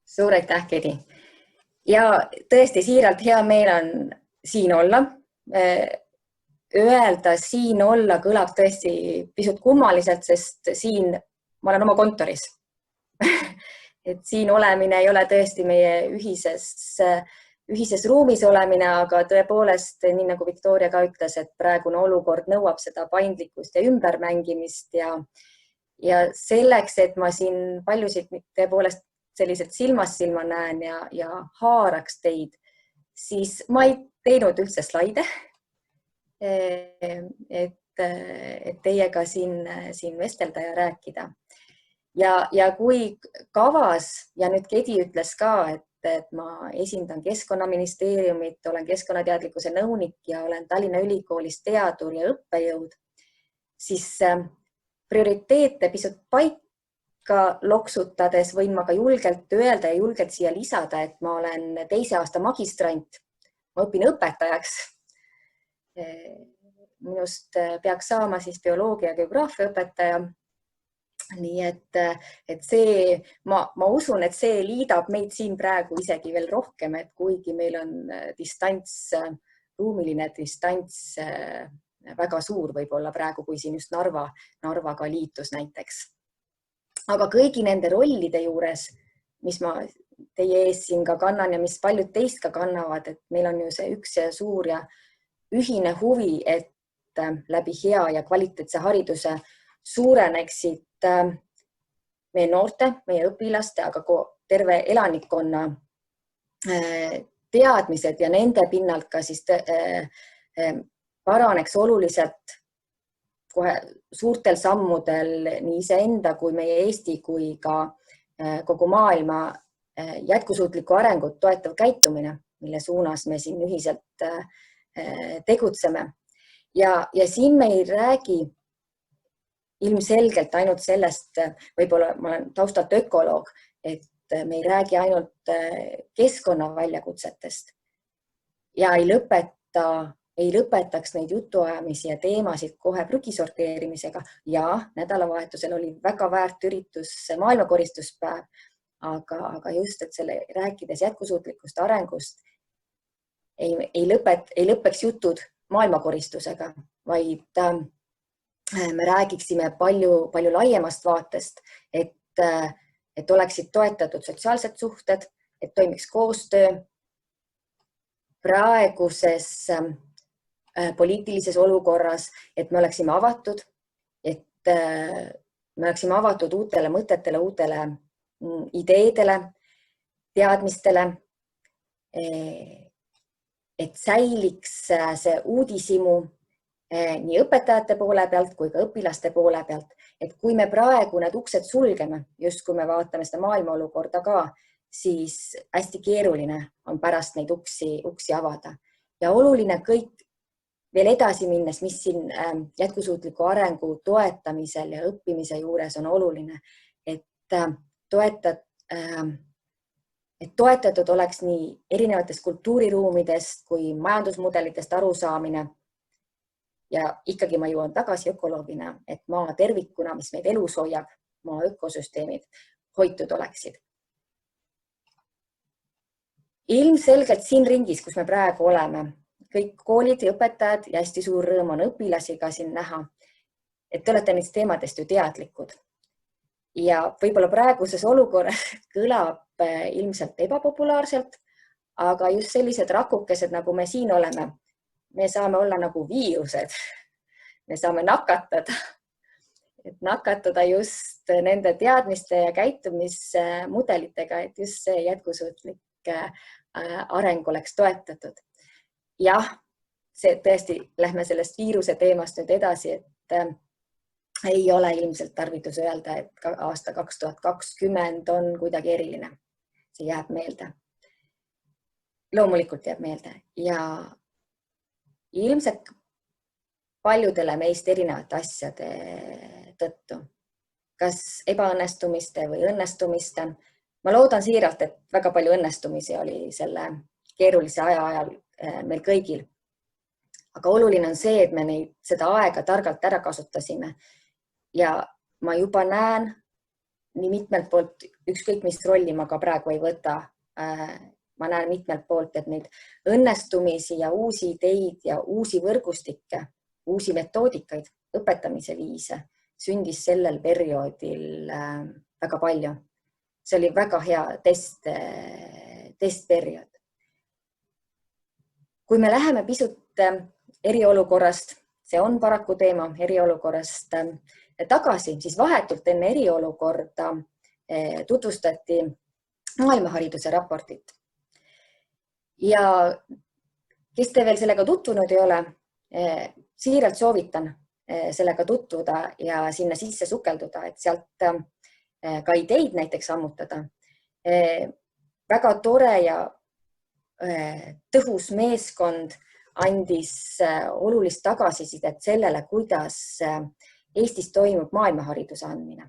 Suur aitäh, Kedi. Ja tõesti siiralt hea meel on siin olla. Öelda siin olla kõlab tõesti pisut kummaliselt, sest siin ma olen oma kontoris. Et siin olemine ei ole tõesti meie ühises ruumis olemine, aga tõepoolest, nii nagu Victoria ka ütles, et praegune olukord nõuab seda paindlikkust ja ümbermängimist ja selleks, et ma siin paljusid tõepoolest sellised silmast silma näen ja haaraks teid, siis ma ei teinud üldse slaide, et teiega siin vestelda ja rääkida. Ja kui kavas, ja nüüd Kedi ütles ka, et ma esindan Keskkonnaministeeriumit, olen keskkonnateadlikkuse nõunik ja olen Tallinna Ülikoolis teadur ja õppejõud, siis prioriteete pisut paika loksutades võin ma ka julgelt öelda ja julgelt siia lisada, et ma olen 2. aasta magistrant, ma õpin õpetajaks. Minust peaks saama siis bioloogia ja geograafia õpetaja. Nii et see, ma usun, et see liidab meid siin praegu isegi veel rohkem, et kuigi meil on ruumiline distants väga suur võib-olla praegu, kui siin just Narvaga liitus näiteks. Aga kõigi nende rollide juures, mis ma teie ees siin ka kannan ja mis paljud teist ka kannavad, et meil on ju see üks ja suur ja ühine huvi, et läbi hea ja kvaliteetse hariduse suureneksid meie noorte, meie õpilaste, aga terve elanikkonna teadmised ja nende pinnalt ka siis paraneks oluliselt kohe suurtel sammudel nii iseenda kui meie Eesti kui ka kogu maailma jätkusuutliku arengut toetav käitumine, mille suunas me siin ühiselt tegutseme. Ja siin me ei räägi ilmselgelt ainult sellest, võib-olla ma olen taustalt ökoloog, et me ei räägi ainult keskkonna väljakutsetest ja ei lõpetaks neid jutuajamisi ja teemasid kohe prügisorteerimisega. Ja nädalavahetusel oli väga väärt üritus maailmakoristuspäev, aga just, et selle rääkides jätkusuutlikust arengust ei lõpeks jutud maailmakoristusega, vaid me räägiksime palju laiemast vaatest, et oleksid toetatud sotsiaalsed suhted, et toimiks koostöö praeguses poliitilises olukorras, et me oleksime avatud, uutele mõtetele, uutele ideedele, teadmistele, et säiliks see uudishimu nii õpetajate poole pealt kui ka õpilaste poole pealt, et kui me praegu need uksed sulgeme, just kui me vaatame seda maailma olukorda ka, siis hästi keeruline on pärast neid uksi avada. Ja oluline kõik veel edasi minnes, mis siin jätkusuutliku arengu toetamisel ja õppimise juures on oluline, et toetatud oleks nii erinevatest kultuuriruumidest kui majandusmudelitest arusaamine. Ja ikkagi ma jõuan tagasi ökoloogina, et maa tervikuna, mis meid elus hoiab, maa ökosüsteemid hoitud oleksid. Ilmselgelt siin ringis, kus me praegu oleme, kõik koolid ja õpetajad ja hästi suur rõõm on õpilasi ka siin näha, et te olete neist teemadest ju teadlikud. Ja võib-olla praeguses olukorras kõlab ilmselt ebapopulaarselt, aga just sellised rakukesed, nagu me siin oleme, me saame olla nagu viirused, me saame nakatada just nende teadmiste ja käitumismudelitega, et just see jätkusuutlik areng oleks toetatud. Jah, see tõesti, lähme sellest viiruse teemast nüüd edasi, et ei ole ilmselt tarvitus öelda, et aasta 2020 on kuidagi eriline. See jääb meelde. Loomulikult jääb meelde ja ilmselt paljudele meist erinevate asjade tõttu, kas ebaõnnestumiste või õnnestumiste. Ma loodan siiralt, et väga palju õnnestumisi oli selle keerulise aja ajal meil kõigil. Aga oluline on see, et me seda aega targalt ära kasutasime ja ma juba näen nii mitmelt poolt ükskõik mis rolli ma ka praegu ei võta. Ma näen mitmelt poolt, et neid õnnestumisi ja uusi ideid ja uusi võrgustikke, uusi metoodikaid, õpetamise viise sündis sellel perioodil väga palju. See oli väga hea testperiood. Kui me läheme pisut eriolukorrast, see on paraku teema, eriolukorrast tagasi, siis vahetult enne eriolukorda tutvustati maailmahariduse raportit. Ja kes te veel sellega tutvunud ei ole, siiralt soovitan sellega tutvuda ja sinna sisse sukelduda, et sealt ka ideid näiteks ammutada. Väga tore ja tõhus meeskond andis olulist tagasisidet sellele, kuidas Eestis toimub maailmahariduse andmine.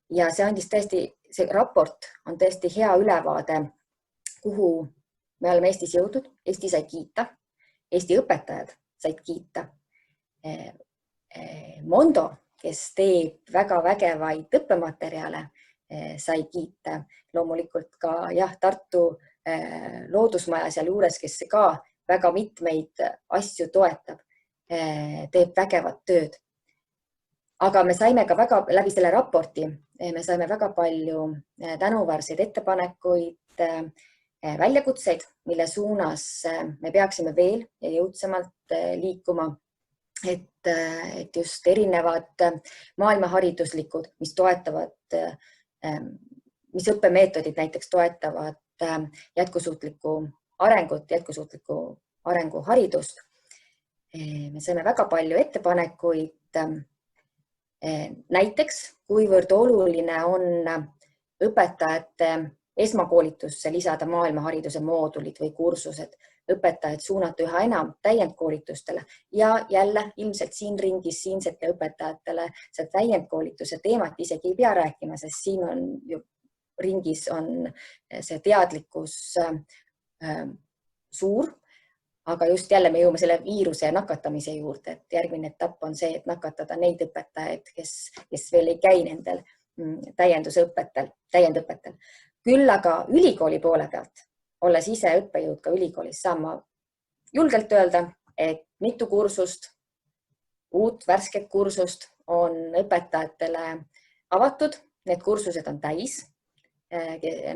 Ja see raport on tõesti hea ülevaade, kuhu me oleme Eestis jõudnud. Eesti sai kiita, Eesti õpetajad said kiita. Mondo, kes teeb väga vägevaid õppematerjale, sai kiita. Loomulikult ka Tartu loodusmaja seal juures, kes ka väga mitmeid asju toetab, teeb vägevat tööd. Aga me saime ka läbi selle raporti, me saime väga palju tänuväärseid ettepanekuid, väljakutseid, mille suunas me peaksime veel ja jõudsamalt liikuma, et just erinevad maailmahariduslikud, mis toetavad, mis õppemeetodid näiteks toetavad jätkusuutlikku arengut, jätkusuutlikku arenguharidust. Me saime väga palju ettepanekuid. Näiteks, kuivõrd oluline on õpetajate esmakoolitusse lisada maailmahariduse moodulid või kursused, õpetajaid suunata üha enam täiendkoolitustele ja jälle ilmselt siin ringis siinsete õpetajatele see täiendkoolituse teemat isegi ei pea rääkima, sest siin on ju ringis on see teadlikkus suur. Aga just jälle me jõuame selle viiruse ja nakatamise juurde, et järgmine etapp on see, et nakatada neid õpetajaid, kes veel ei käi nendel täiendõppetel. Küll aga ülikooli poole pealt, olles ise õppejõud ka ülikoolis, saan ma julgelt öelda, et mitu kursust, uut värsket kursust on õpetajatele avatud. Need kursused on täis.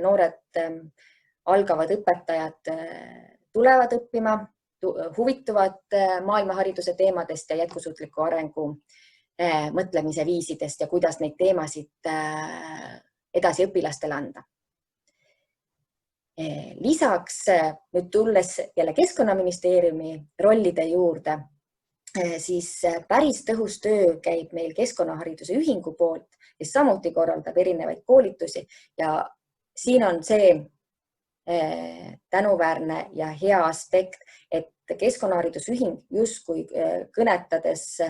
Noored algavad õpetajad tulevad õppima, huvituvad maailmahariduse teemadest ja jätkusuutliku arengu mõtlemise viisidest ja kuidas neid teemasid edasi õpilastele anda. Lisaks nüüd tulles jälle Keskkonnaministeeriumi rollide juurde, siis päris tõhus töö käib meil Keskkonnahariduse Ühingu poolt, kes samuti korraldab erinevaid koolitusi ja siin on see tänuväärne ja hea aspekt, et Keskkonnahariduse Ühing justkui kõnetades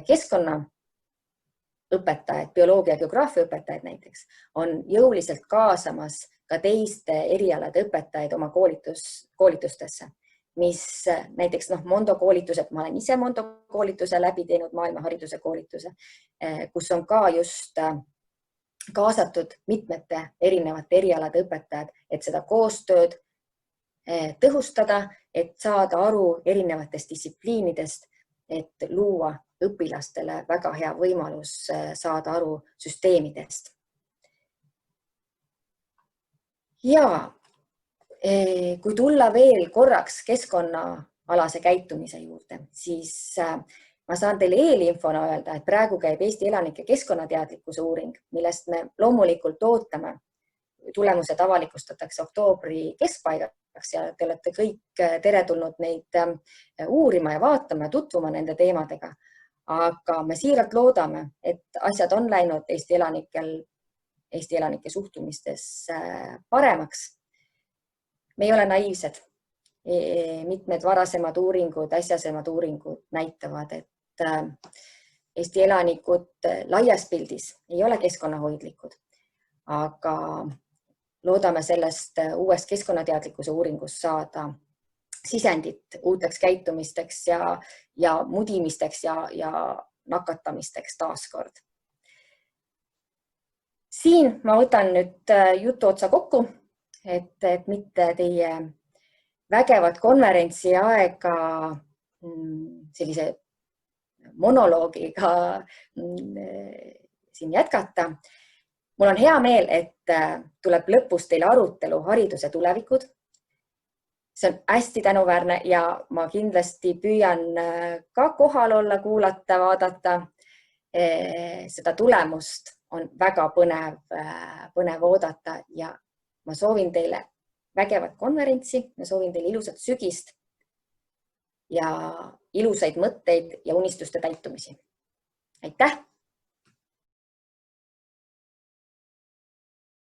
keskkonnaõpetajaid, bioloogia ja geograafia õpetajaid näiteks, on jõuliselt kaasamas ka teiste erialade õpetajaid oma koolitustesse, mis näiteks Mondo koolitused, ma olen ise Mondo koolituse läbi teinud, maailmahariduse koolituse, kus on ka just kaasatud mitmete erinevate erialade õpetajad, et seda koostööd tõhustada, et saada aru erinevatest distsipliinidest, et luua õpilastele väga hea võimalus saada aru süsteemidest. Ja kui tulla veel korraks keskkonnaalase käitumise juurde, siis ma saan teile eelinfona öelda, et praegu käib Eesti elanike keskkonnateadlikkuse uuring, millest me loomulikult ootame. Tulemused avalikustatakse oktoobri keskpaigaks ja te olete kõik teretulnud neid uurima ja vaatama ja tutvuma nende teemadega. Aga me siiralt loodame, et asjad on läinud Eesti elanike suhtumistes paremaks. Me ei ole naiivsed. Mitmed varasemad uuringud, asjasemad uuringud näitavad, et Eesti elanikud laias pildis ei ole keskkonnahoidlikud, aga loodame sellest uuest keskkonnateadlikkuse uuringust saada sisendit uuteks käitumisteks ja mudimisteks ja nakatamisteks taaskord. siin ma võtan nüüd jutu otsa kokku, et mitte teie vägevat konverentsi aega sellise monoloogiga siin jätkata. Mul on hea meel, et tuleb lõpus teile arutelu hariduse tulevikud. See on hästi tänuväärne ja ma kindlasti püüan ka kohal olla, kuulata, vaadata. Seda tulemust on väga põnev oodata ja ma soovin teile vägevat konverentsi, ma soovin teile ilusat sügist ja ilusaid mõtteid ja unistuste täitumisi. Aitäh!